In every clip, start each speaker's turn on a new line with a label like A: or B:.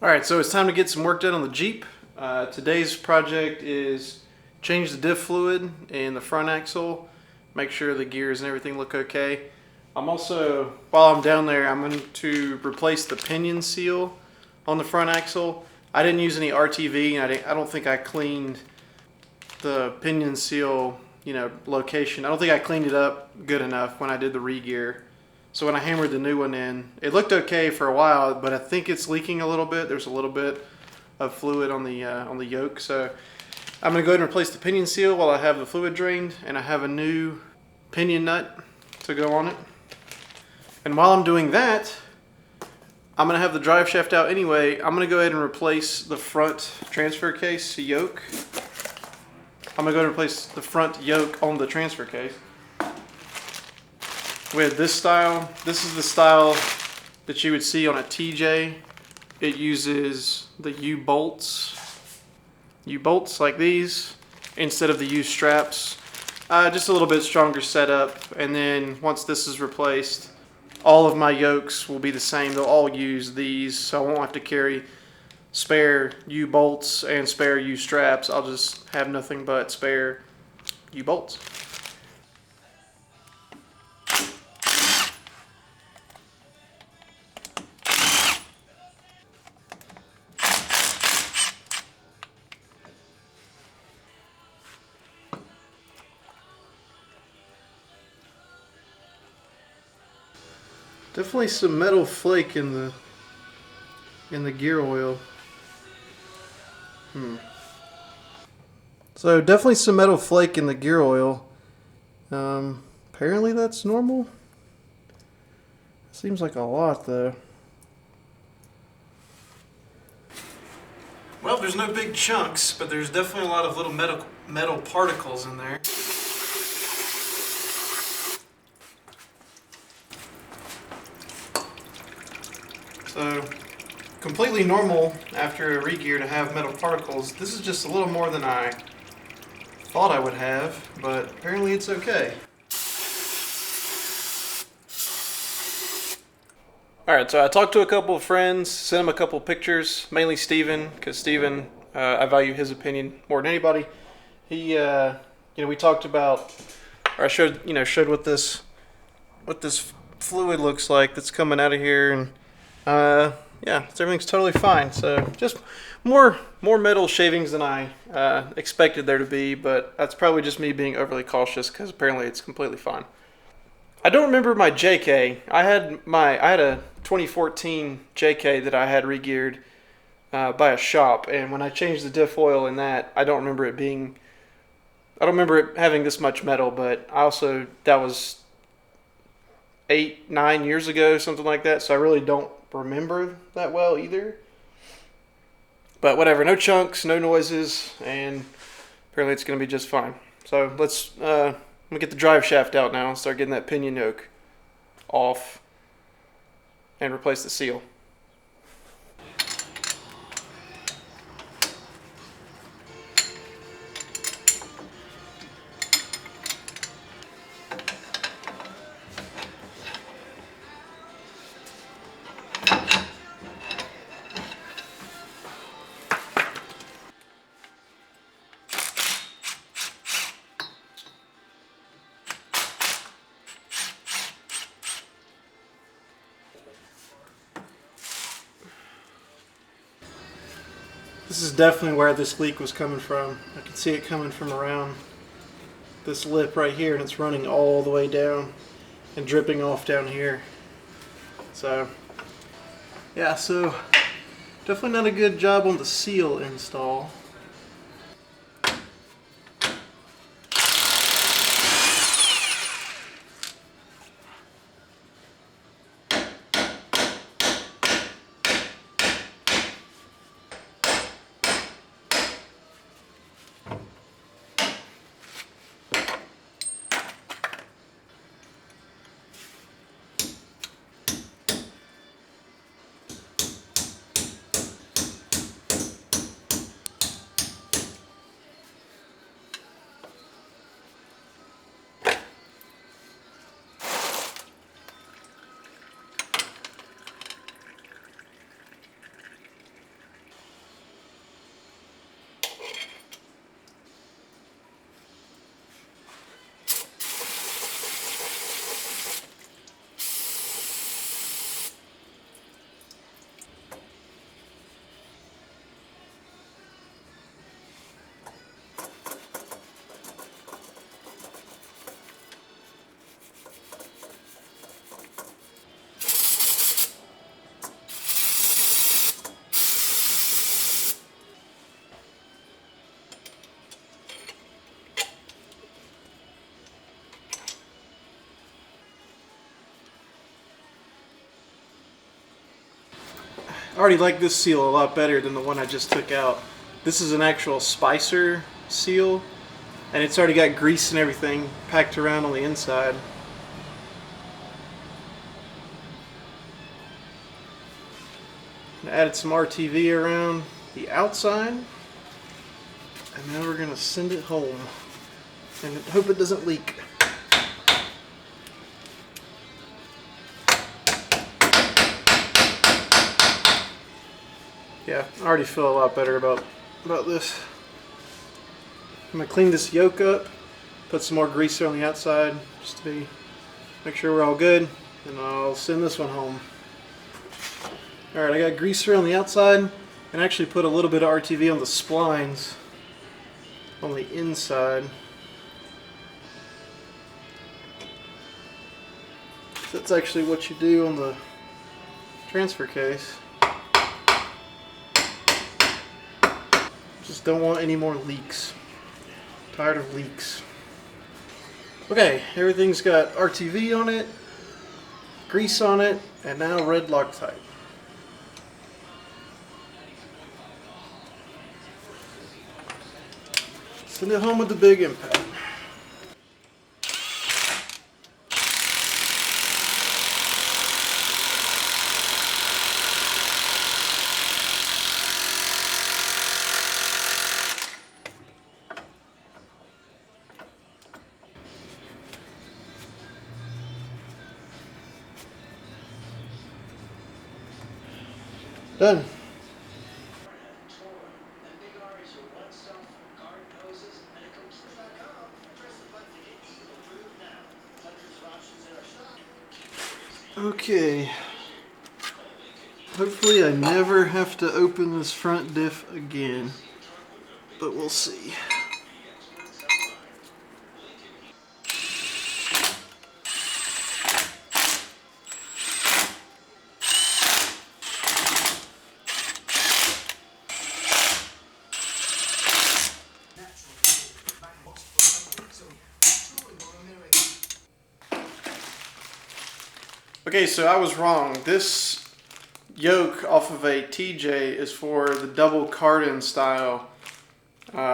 A: Alright, so it's time to get some work done on the Jeep. Today's project is change the diff fluid in the front axle, make sure the gears and everything look okay. I'm also, while I'm down there, I'm going to replace the pinion seal on the front axle. I didn't use any RTV, and I don't think I cleaned the pinion seal, location. I don't think I cleaned it up good enough when I did the re-gear. So when I hammered the new one in, it looked okay for a while, but I think it's leaking a little bit. There's a little bit of fluid on the yoke. So I'm going to go ahead and replace the pinion seal while I have the fluid drained, and I have a new pinion nut to go on it. And while I'm doing that, I'm going to have the drive shaft out anyway. I'm going to go ahead and replace the front transfer case yoke. I'm going to go ahead and replace the front yoke on the transfer case with this style. This is the style that you would see on a TJ. It uses the U-bolts like these instead of the U-straps. Just a little bit stronger setup, and then once this is replaced, all of my yokes will be the same. They'll all use these, so I won't have to carry spare U-bolts and spare U-straps. I'll just have nothing but spare U-bolts. Definitely some metal flake in the gear oil. So definitely some metal flake in the gear oil. Apparently that's normal. Seems like a lot though. Well, there's no big chunks, but there's definitely a lot of little metal particles in there. So, completely normal after a re-gear to have metal particles. This is just a little more than I thought I would have, but apparently it's okay. Alright, so I talked to a couple of friends, sent them a couple of pictures, mainly Steven, because Steven, I value his opinion more than anybody. He, we talked about, or I showed what this fluid looks like that's coming out of here, and yeah, everything's totally fine. So just more metal shavings than I expected there to be, but that's probably just me being overly cautious because apparently it's completely fine. I don't remember my JK. I had a 2014 JK that I had re-geared by a shop, and when I changed the diff oil in that, I don't remember it having this much metal, but that was 8-9 years ago, something like that, so I really don't remember that well either. But whatever, no chunks, no noises, and apparently it's going to be just fine. So I'm going to get the drive shaft out now and start getting that pinion yoke off and replace the seal. This is definitely where this leak was coming from. I can see it coming from around this lip right here, and it's running all the way down and dripping off down here. So yeah, so definitely not a good job on the seal install. I already like this seal a lot better than the one I just took out. This is an actual Spicer seal, and it's already got grease and everything packed around on the inside. I added some RTV around the outside, and now we're going to send it home and hope it doesn't leak. Yeah, I already feel a lot better about this. I'm going to clean this yoke up, put some more grease on the outside just to make sure we're all good, and I'll send this one home. Alright, I got greaser on the outside and actually put a little bit of RTV on the splines on the inside. That's actually what you do on the transfer case. Just don't want any more leaks. Tired of leaks. Okay, everything's got RTV on it, grease on it, and now red Loctite. Send it home with the big impact. Done. Okay. Hopefully I never have to open this front diff again, but we'll see. Okay, so I was wrong. This yoke off of a TJ is for the double cardan style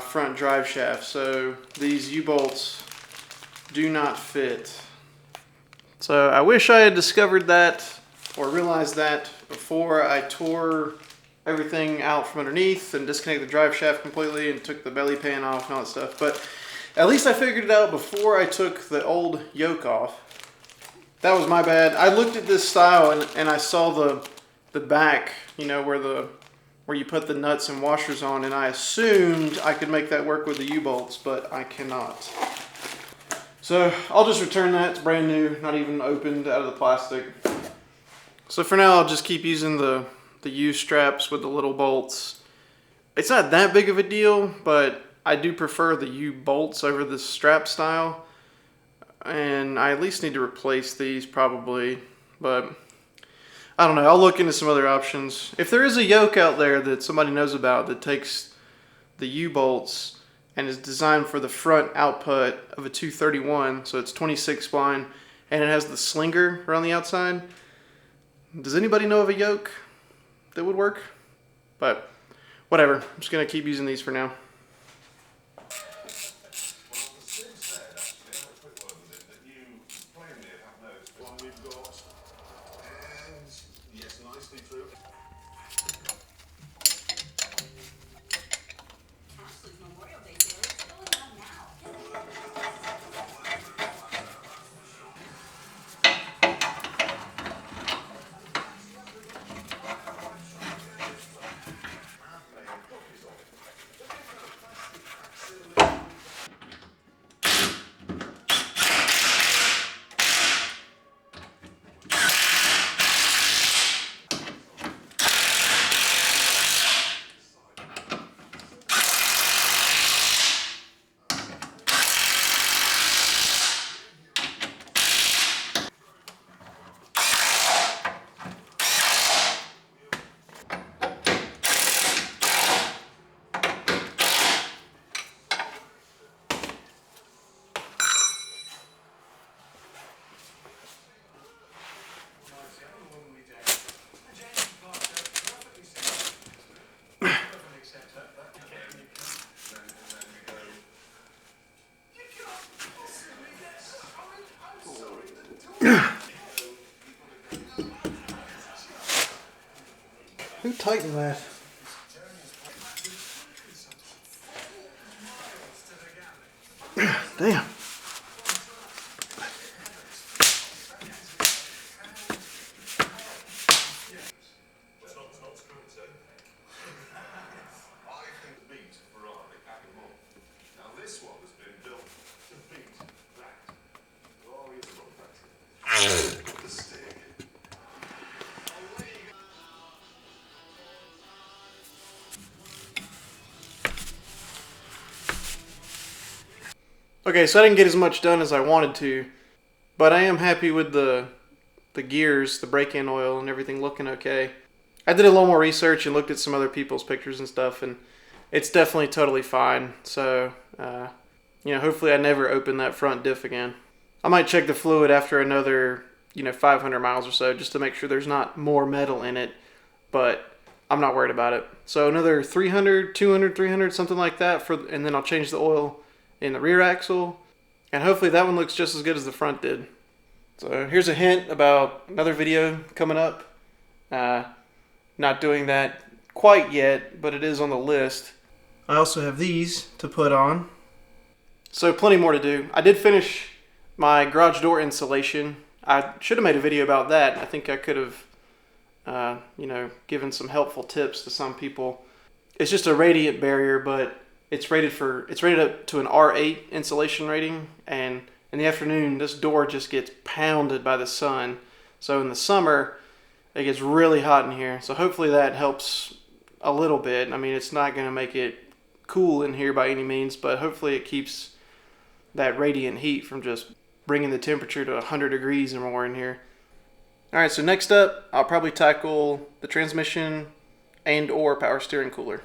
A: front drive shaft. So these U-bolts do not fit. So I wish I had discovered that or realized that before I tore everything out from underneath and disconnected the drive shaft completely and took the belly pan off and all that stuff. But at least I figured it out before I took the old yoke off. That was my bad. I looked at this style and I saw the back, you know, where you put the nuts and washers on, and I assumed I could make that work with the U-bolts, but I cannot. So I'll just return that. It's brand new, not even opened out of the plastic. So for now, I'll just keep using the U-straps with the little bolts. It's not that big of a deal, but I do prefer the U-bolts over the strap style. And I at least need to replace these probably, but I don't know. I'll look into some other options. If there is a yoke out there that somebody knows about that takes the U-bolts and is designed for the front output of a 231, so it's 26 spline, and it has the slinger around the outside, does anybody know of a yoke that would work? But whatever. I'm just going to keep using these for now. tighten that. Damn. Okay, so I didn't get as much done as I wanted to, but I am happy with the gears, the brake-in oil, and everything looking okay. I did a little more research and looked at some other people's pictures and stuff, and it's definitely totally fine. So, hopefully I never open that front diff again. I might check the fluid after another, 500 miles or so, just to make sure there's not more metal in it, but I'm not worried about it. So another 300, 200, 300, something like that, and then I'll change the oil in the rear axle, and hopefully that one looks just as good as the front did. So here's a hint about another video coming up. Not doing that quite yet, but it is on the list. I also have these to put on. So plenty more to do. I did finish my garage door insulation. I should have made a video about that. I think I could have, given some helpful tips to some people. It's just a radiant barrier, but it's rated up to an R8 insulation rating, and in the afternoon this door just gets pounded by the sun. So in the summer it gets really hot in here. So hopefully that helps a little bit. I mean, it's not going to make it cool in here by any means, but hopefully it keeps that radiant heat from just bringing the temperature to 100 degrees or more in here. Alright, so next up I'll probably tackle the transmission and or power steering cooler.